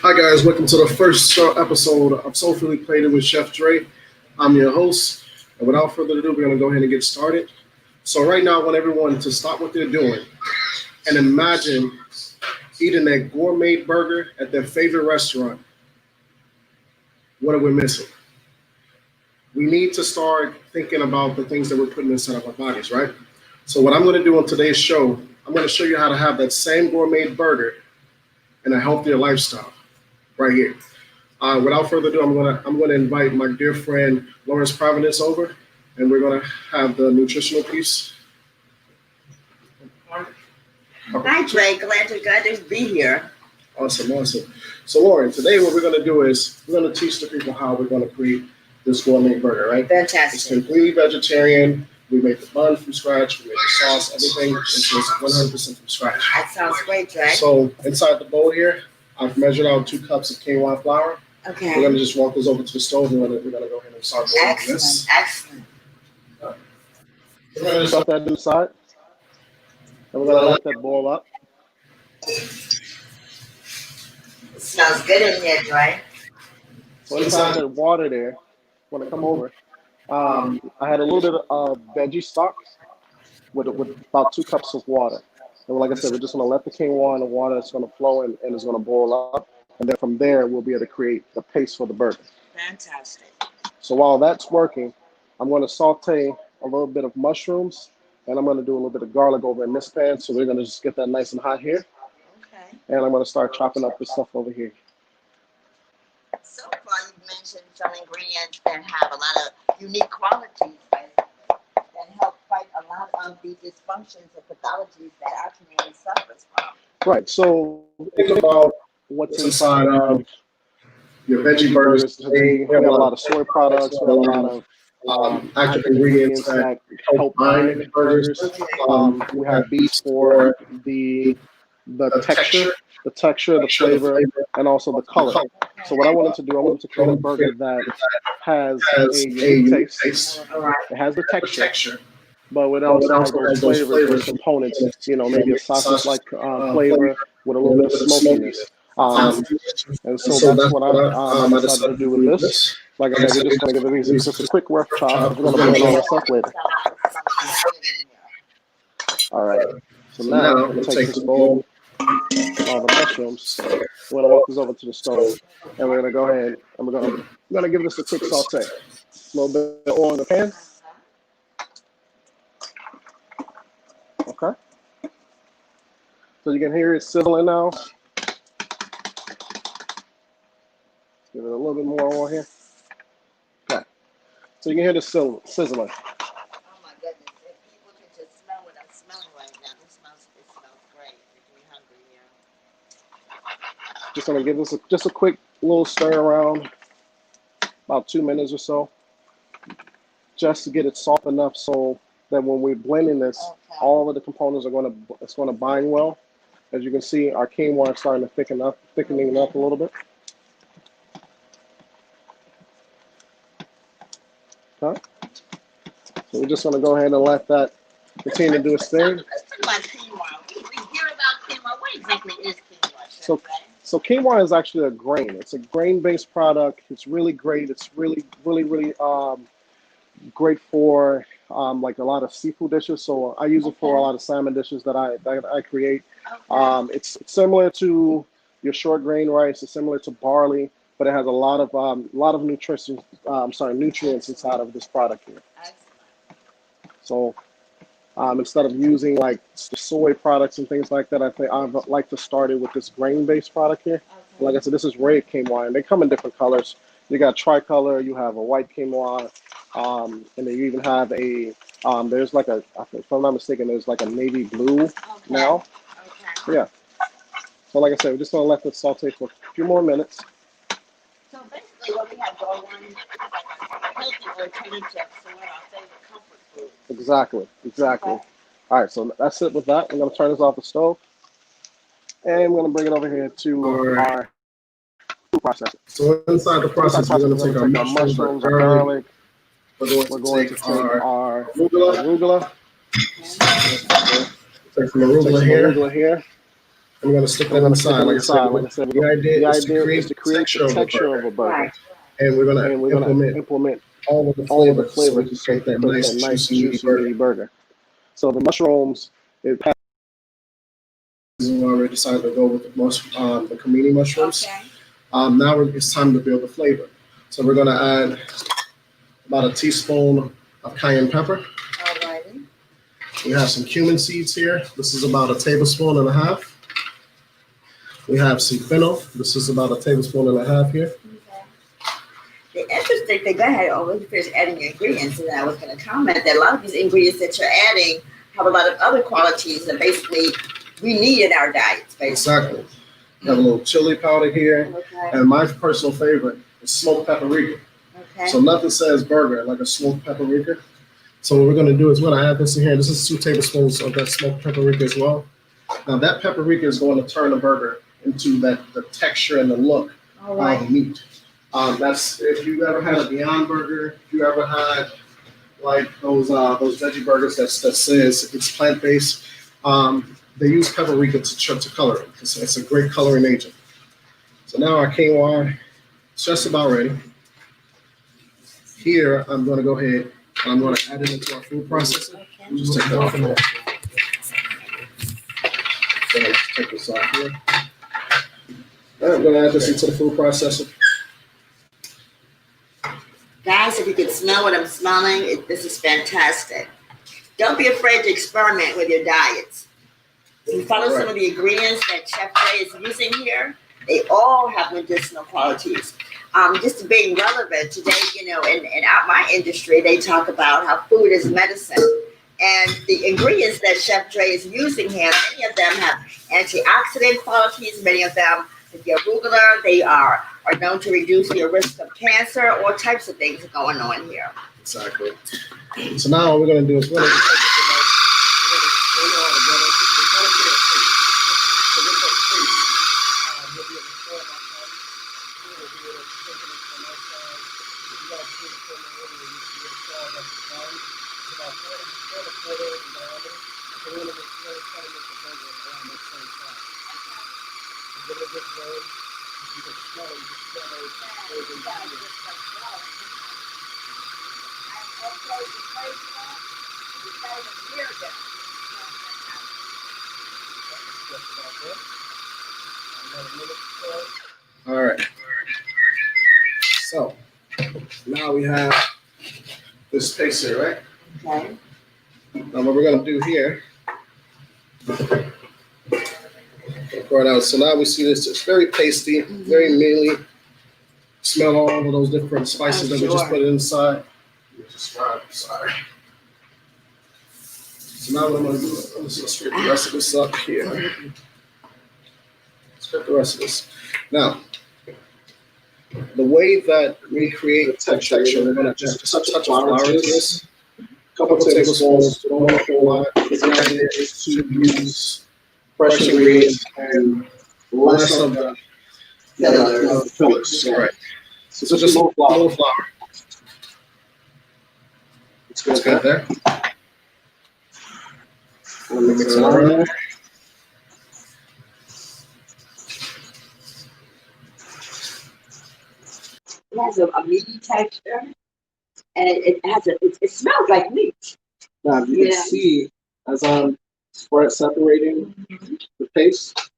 Hi guys, welcome to the first episode of Soulfully Plated with Chef Dre. I'm your host, and without further ado, we're gonna go ahead and get started. So right now, I want everyone to stop what they're doing and imagine eating that gourmet burger at their favorite restaurant. What are we missing? We need to start thinking about the things that we're putting inside of our bodies, right? So what I'm gonna do on today's show, I'm gonna show you how to have that same gourmet burger in a healthier lifestyle right here. Without further ado, I'm gonna invite my dear friend Lawrence Providence over, and we're gonna have the nutritional piece. Hi, Dre. Glad to be here. Awesome, awesome. So, Lauren, today what we're gonna do is we're gonna teach the people how we're gonna create this gourmet burger, right? It's Fantastic. completely vegetarian. We make the bun from scratch. We make the sauce, everything is just 100% from scratch. That sounds great, Dre. So, inside the bowl here, I've measured out 2 cups of quinoa flour. We're Okay. gonna just walk this over to the stove, and we're gonna go ahead and start boiling this. Excellent. We're gonna just let that to the side, and we're gonna let that boil up. It smells good in here, Dre. So inside that water there, when I come over, I had a little bit of veggie stock with about 2 cups of water. And like I said, we're just gonna let the quinoa in the water. It's gonna flow and it's gonna boil up, and then from there we'll be able to create the paste for the burger. Fantastic. So while that's working, I'm gonna saute a little bit of mushrooms, and I'm gonna do a little bit of garlic over in this pan. So we're gonna just get that nice and hot here, Okay. and I'm gonna start chopping up this stuff over here. So far, you've mentioned some ingredients that have a lot of unique qualities that help fight a lot of the dysfunctions and pathologies that our community suffers from. Right. So think about what's inside of your veggie burgers today. We have a lot of soy products. We have a lot of active ingredients that help bind burgers. We have beef for the texture, the flavor, and also the color. So what I wanted to do, I wanted to create a burger that has a unique taste. All right. It has the texture, but it also has those flavors, those components. Maybe a sausage-like flavor with a little bit of smokiness. And so that's what I decided to do with this. Like I said, we're just going to give it just a quick rough chop. We're going to blend all this stuff later. All right. So now I'm going to take this bowl, all the mushrooms. We're going to walk this over to the stove, and we're going to go ahead and we're going to give this a quick saute. A little bit of oil in the pan. Okay. So you can hear it sizzling now. Give it a little bit more oil here. Okay. So you can hear the sizzling. Oh my goodness! If people could just smell what I'm smelling right now, it smells great. Making me hungry here. Just gonna give this just a quick little stir around, about 2 minutes or so, just to get it soft enough so that when we're blending this, Okay. all of the components it's gonna bind well. As you can see, our quinoa is starting to thickening up a little bit. Okay. So we're just gonna go ahead and let that continue to do its thing. Let's talk about quinoa. We hear about quinoa. What exactly is quinoa, Chef So, Dre? so quinoa is actually a grain. It's a grain-based product. It's really great. It's really great for like a lot of seafood dishes. So I use it for a lot of salmon dishes that I create. Okay. It's similar to your short grain rice. It's similar to barley, but it has a lot of nutrients inside of this product here. Excellent. So instead of using like the soy products and things like that, I'd like to start it with this grain-based product here. Okay. Like I said, this is red quinoa, and they come in different colors. You got tricolor, you have a white quinoa, and then you even have there's like if I'm not mistaken, there's like a navy blue Okay. now. Okay. Yeah. So like I said, we're just gonna let this saute for a few more minutes. So basically, what we have going on is like a healthy alternative to one of our favorite comfort foods. Exactly. Okay. All right, so that's it with that. I'm gonna turn this off the stove, and we're gonna bring it over here to our process. So inside the process, we're gonna take our mushrooms, our garlic. We're going to take our arugula. Take some arugula here. And we're going to stick that inside. Like I said, the idea is to create the the texture of a texture of burger. a burger. Right. And we're going And we're to gonna implement implement all of the all of the flavors so we flavors can so we create can that create nice, that nice, juicy, meaty juicy, burger. meaty burger. So the mushrooms, it has This is why we decided to go with the comini mushrooms. Okay. Now it's time to build the flavor. So we're going to add about a teaspoon of cayenne pepper. Alrighty. We have some cumin seeds here. This is about a tablespoon and a half. We have some fennel. This is about a tablespoon and a half here. Okay. The interesting thing, go ahead, always finish adding your ingredients, and I was going to comment that a lot of these ingredients that you're adding have a lot of other qualities that basically we need in our diets, basically. Exactly. We have a little chili powder here. Okay. And my personal favorite is smoked paprika. Okay. So nothing says burger like a smoked paprika. So what we're going to do is we're going to add this in here. This is 2 tablespoons of that smoked paprika as well. Now that paprika is going to turn the burger into the texture and the look All right. of meat. That's if you ever had a Beyond Burger, if you ever had like those veggie burgers that says it's plant based, they use paprika to color it. It's a great coloring agent. So now our quinoa is just about ready. Here I'm going to go ahead and I'm going to add it into our food processor. Okay. Just take that off here. So let's take this off here. All right, I'm going to add this into the food processor. Guys, if you can smell what I'm smelling, this is fantastic. Don't be afraid to experiment with your diets. If you follow some of the ingredients that Chef Dre is using here, they all have medicinal qualities. Just being relevant today, in my industry, they talk about how food is medicine. And the ingredients that Chef Dre is using here, many of them have antioxidant qualities. Many of them, if you're arugula, they are known to reduce your risk of cancer. All types of things going on here. Exactly. So now what we're going to do is we're going to All right. So now we have this paste here, right? Okay. Now what we're going to do here, pour it out. So now we see this. It's very pasty, very mealy. Smell all of those different spices that we just put inside. Sorry. So now what I'm going to do is I'm just going to scrape the rest of this up here. Scrape the rest of this. Now, the way that we create the texture, we're going to just touch of flour to this. A couple of tablespoons, don't want a whole lot. The idea is to use fresh ingredients and less of the fillers. Right. So just a little flour. It's good there. Let me mix it around. It has a meaty texture, and it smells like meat. now you can see as I'm separating the paste,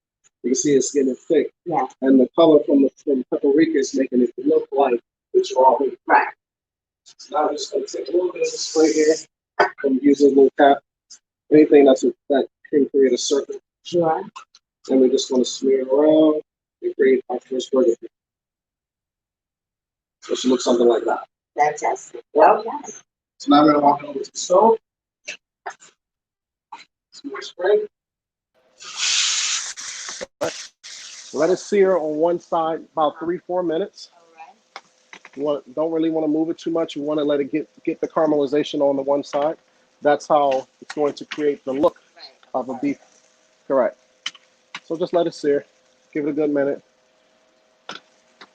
you can see it's getting thick. Yeah. And the color from the paprika is making it look like it's raw meat. Right. So now I'm just going to take a little bit of the spray here and use a little cap. Anything that can create a circle. Sure. And we're just going to smear it around and create our first burger. So it should look something like that. Fantastic. Okay. So now I'm going to walk over to the stove. Some more spray. Let it sear on one side about 3-4 minutes. All right. Don't really want to move it too much. You want to let it get the caramelization on the one side. That's how it's going to create the look of a beef. Correct. So just let it sear. Give it a good minute.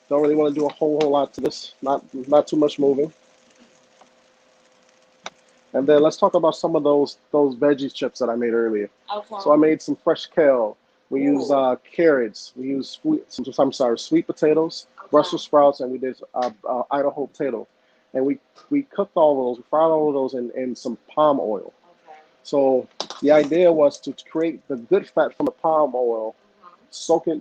Don't really want to do a whole lot to this. Not too much moving. And then let's talk about some of those veggie chips that I made earlier. Okay. So I made some fresh kale, We use carrots. We use sweet potatoes, Brussels sprouts, and we did Idaho potato. And we cooked all of those, we fried all of those in some palm oil. Okay. So the idea was to create the good fat from the palm oil,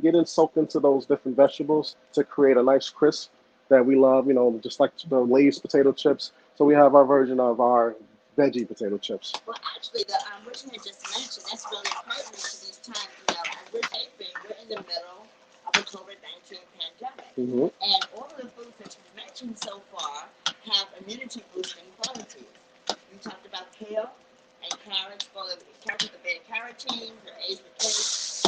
get it soaked into those different vegetables to create a nice crisp that we love, just like the Lay's potato chips. So we have our version of our veggie potato chips. Well, actually, what you had just mentioned, that's really pertinent to these times. We're in the middle of the COVID-19 pandemic. Mm-hmm. And all of the foods that you've mentioned so far have immunity boosting qualities. You talked about kale and carrots with the beta carotene, the A's with K.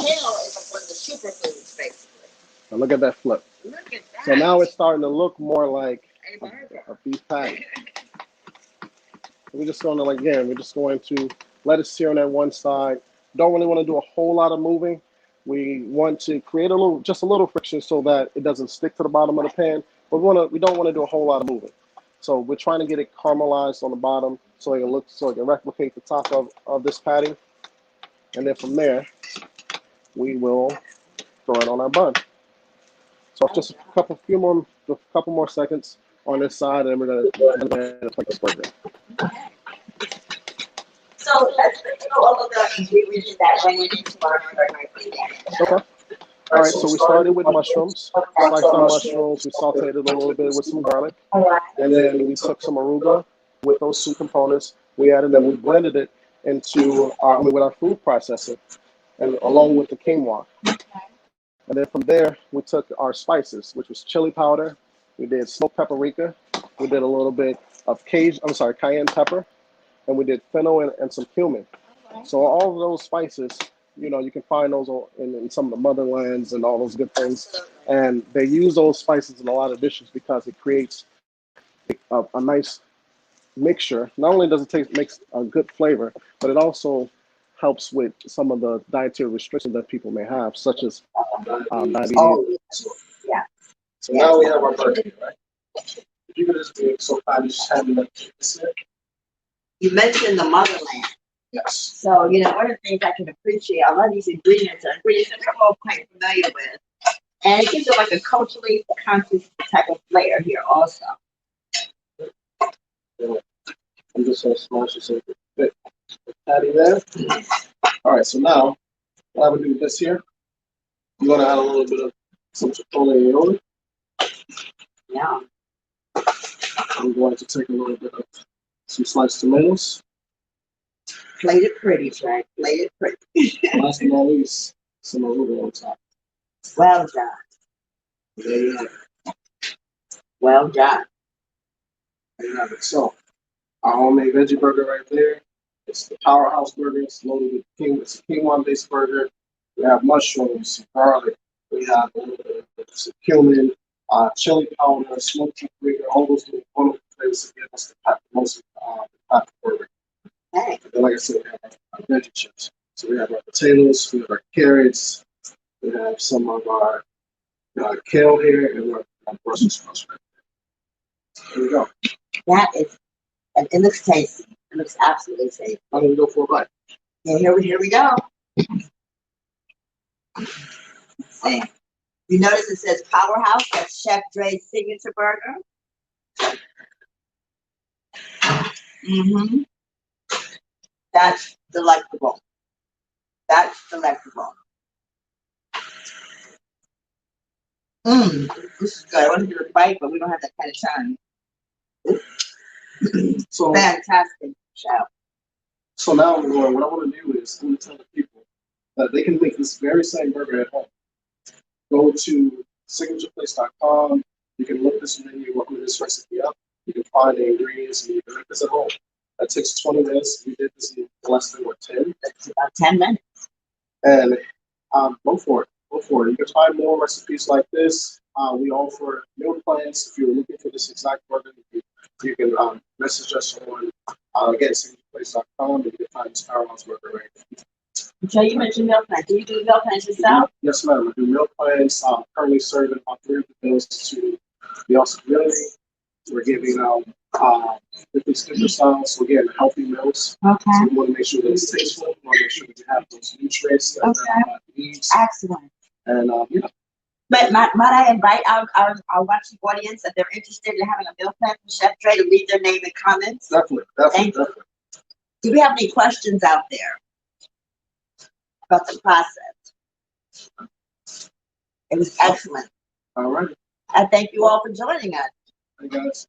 Kale is like one of the superfoods, basically. Now look at that flip. Look at that. So now it's starting to look more like a beef patty. We're just going to let it sear on that one side. Don't really want to do a whole lot of moving. We want to create just a little friction so that it doesn't stick to the bottom of the pan. But we don't want to do a whole lot of moving. So we're trying to get it caramelized on the bottom so it can replicate the top of this patty. And then from there, we will throw it on our bun. So just a couple more seconds on this side, and we're gonna plate this burger. So let's go over the ingredients that went into our burger. Okay. All right, so we started with mushrooms, sliced our mushrooms, we sauteed it a little bit with some garlic, and then we took some arugula with those two components. We added them, we blended it with our food processor, and along with the quinoa. And then from there, we took our spices, which was chili powder. We did smoked paprika. We did a little bit of cayenne pepper, and we did fennel and some cumin. So all of those spices, you can find those in some of the motherlands and all those good things. And they use those spices in a lot of dishes because it creates a nice mixture. Not only does it makes a good flavor, but it also helps with some of the dietary restrictions that people may have, such as diabetes. Oh, yeah. So now we have our burger, right? If you could just be so kind, just have it. You mentioned the motherland. Yes. So, one of the things I can appreciate, a lot of these ingredients are ingredients that we're all quite familiar with. And it gives it like a culturally conscious type of flair here also. I'm just going to smash this over the patty there. All right, so now what I would do with this here, I'm going to add a little bit of some chipotle aioli. Yeah. I'm going to take a little bit of some sliced tomatoes. Plate it pretty, Trey. Plate it pretty. Last but not least, some arugula on top. Well done. There you have it. Well done. There you have it. So, our homemade veggie burger right there. It's the powerhouse burger. It's loaded with it's a quinoa-based burger. We have mushrooms, some garlic. We have a little bit of some cumin, chili powder, smoked paprika, all those little wonderful flavors to give us the most burger. Hey. And then, like I said, we have our veggie chips. So we have our potatoes, we have our carrots, we have some of our kale here, and our Brussels sprouts right there. Here we go. That is, and it looks tasty. It looks absolutely tasty. How do we go for a bite? And here we go. See, you notice it says Powerhouse. That's Chef Dre's signature burger. Mm-hmm. That's delectable. That's delectable. This is good. I want to do a bite, but we don't have that kind of time. So Fantastic, Chef. So now what I want to do is I'm going to tell the people that they can make this very same burger at home. Go to signatureplace.com. You can look this recipe up. You can find the ingredients and you can make this at home. That takes 20 minutes. We did this in less than 10. That's about 10 minutes. And go for it. Go for it. You can find more recipes like this. We offer meal plans. If you're looking for this exact burger, you can message us on again signatureplace.com. And you can find this powerhouse burger right there. So you mentioned meal plans. Do you do meal plans yourself? Yes, ma'am. I do meal plans. Currently serving about 300 meals to the house community. We're giving different styles. So again, healthy meals. Okay. So we want to make sure that it's tasteful. We want to make sure that you have those nutrients that our body needs. Excellent. And But might I invite our watching audience, if they're interested in having a meal plan from Chef Dre, to leave their name and comments? definitely. Do we have any questions out there about the process? It was excellent. All right. I thank you all for joining us. Hey guys.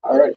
All right.